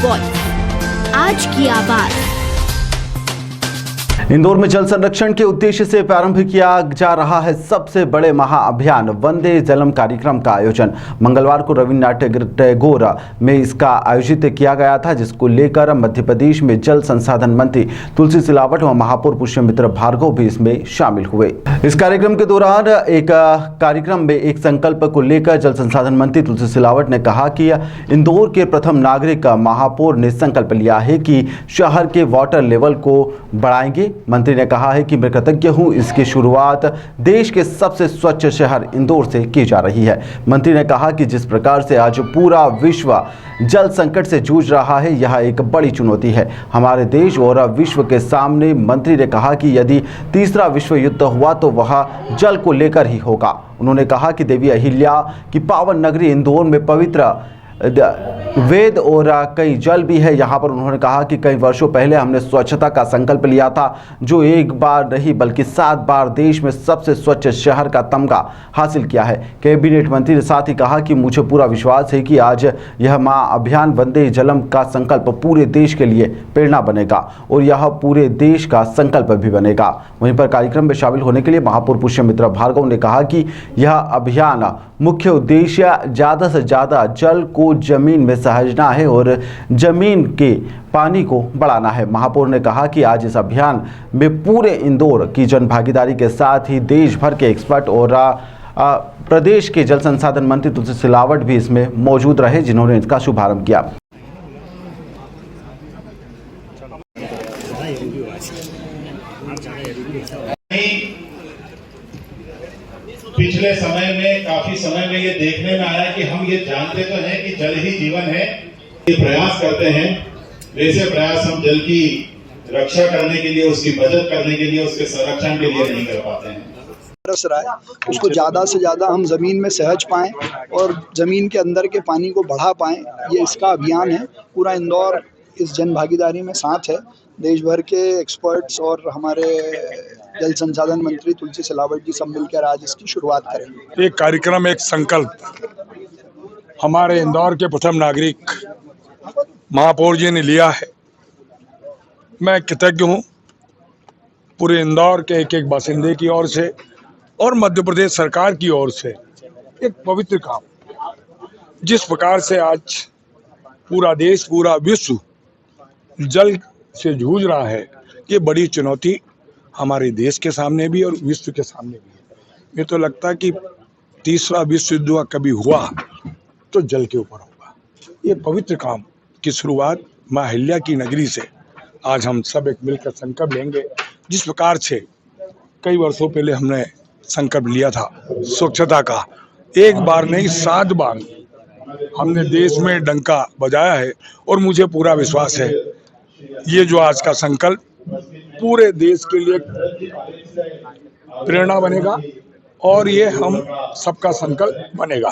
Voice, आज की आवाज। इंदौर में जल संरक्षण के उद्देश्य से प्रारंभ किया जा रहा है सबसे बड़े महाअभियान वंदे जलम कार्यक्रम का आयोजन मंगलवार को रविन्द्रनाथ टैगोर में इसका आयोजित किया गया था, जिसको लेकर मध्य प्रदेश में जल संसाधन मंत्री तुलसी सिलावट व महापौर पुष्यमित्र भार्गव भी इसमें शामिल हुए। इस कार्यक्रम के दौरान एक संकल्प को लेकर जल संसाधन मंत्री तुलसी सिलावट ने कहा कि इंदौर के प्रथम नागरिक महापौर ने संकल्प लिया है कि शहर के वाटर लेवल को बढ़ाएंगे। मंत्री ने कहा है कि मैं कृतज्ञ हूं, इसकी शुरुआत देश के सबसे स्वच्छ शहर इंदौर से की जा रही है। मंत्री ने कहा कि जिस प्रकार से आज पूरा विश्व जल संकट से जूझ रहा है, यह एक बड़ी चुनौती है हमारे देश और विश्व के सामने। मंत्री ने कहा कि यदि तीसरा विश्व युद्ध हुआ तो वह जल को लेकर ही होगा। उन्होंने कहा कि देवी अहिल्या की पावन नगरी इंदौर में पवित्र वेद और कई जल भी है। यहाँ पर उन्होंने कहा कि कई वर्षों पहले हमने स्वच्छता का संकल्प लिया था, जो एक बार नहीं बल्कि 7 बार देश में सबसे स्वच्छ शहर का तमगा हासिल किया है। कैबिनेट मंत्री ने साथ ही कहा कि मुझे पूरा विश्वास है कि आज यह महाअभियान वंदे जलम का संकल्प पूरे देश के लिए प्रेरणा बनेगा और यह पूरे देश का संकल्प भी बनेगा। वहीं पर कार्यक्रम में शामिल होने के लिए महापौर पुष्यमित्र भार्गव ने कहा कि यह अभियान मुख्य उद्देश्य ज़्यादा से ज़्यादा जल को जमीन में सहेजना है और जमीन के पानी को बढ़ाना है। महापौर ने कहा कि आज इस अभियान में पूरे इंदौर की जनभागीदारी के साथ ही देश भर के एक्सपर्ट और प्रदेश के जल संसाधन मंत्री तुलसी सिलावट भी इसमें मौजूद रहे, जिन्होंने इसका शुभारंभ किया। पिछले समय में काफी समय में ये देखने में आया कि हम ये जानते तो हैं कि जल ही जीवन है, ये प्रयास करते हैं, वैसे प्रयास हम जल की रक्षा करने के लिए, उसकी बचत करने के लिए, उसके संरक्षण के लिए नहीं कर पाते हैं। उसको ज़्यादा से ज़्यादा हम ज़मीन में सहज पाएं और ज़मीन के अंदर के पानी को बढ़ा पाएं, ये इसका अभियान है। पूरा इंदौर इस जन भागीदारी में साथ है। देश भर के एक्सपर्ट्स और हमारे जल संसाधन मंत्री तुलसी सिलावट जी सब मिलकर आज इसकी शुरुआत करेंगे। एक कार्यक्रम, एक संकल्प हमारे इंदौर के प्रथम नागरिक महापौर जी ने लिया है। मैं कृतज्ञ हूँ पूरे इंदौर के एक एक बासिंदे की ओर से और मध्य प्रदेश सरकार की ओर से। एक पवित्र काम, जिस प्रकार से आज पूरा देश, पूरा विश्व जल से जूझ रहा है, ये बड़ी चुनौती हमारे देश के सामने भी और विश्व के सामने भी है। ये तो लगता है कि तीसरा विश्व युद्ध कभी हुआ तो जल के ऊपर होगा। ये पवित्र काम की शुरुआत माँ अहिल्या की नगरी से आज हम सब एक मिलकर संकल्प लेंगे। जिस प्रकार से कई वर्षों पहले हमने संकल्प लिया था स्वच्छता का, एक बार नहीं 7 बार हमने देश में डंका बजाया है और मुझे पूरा विश्वास है ये जो आज का संकल्प पूरे देश के लिए प्रेरणा बनेगा और ये हम सबका संकल्प बनेगा।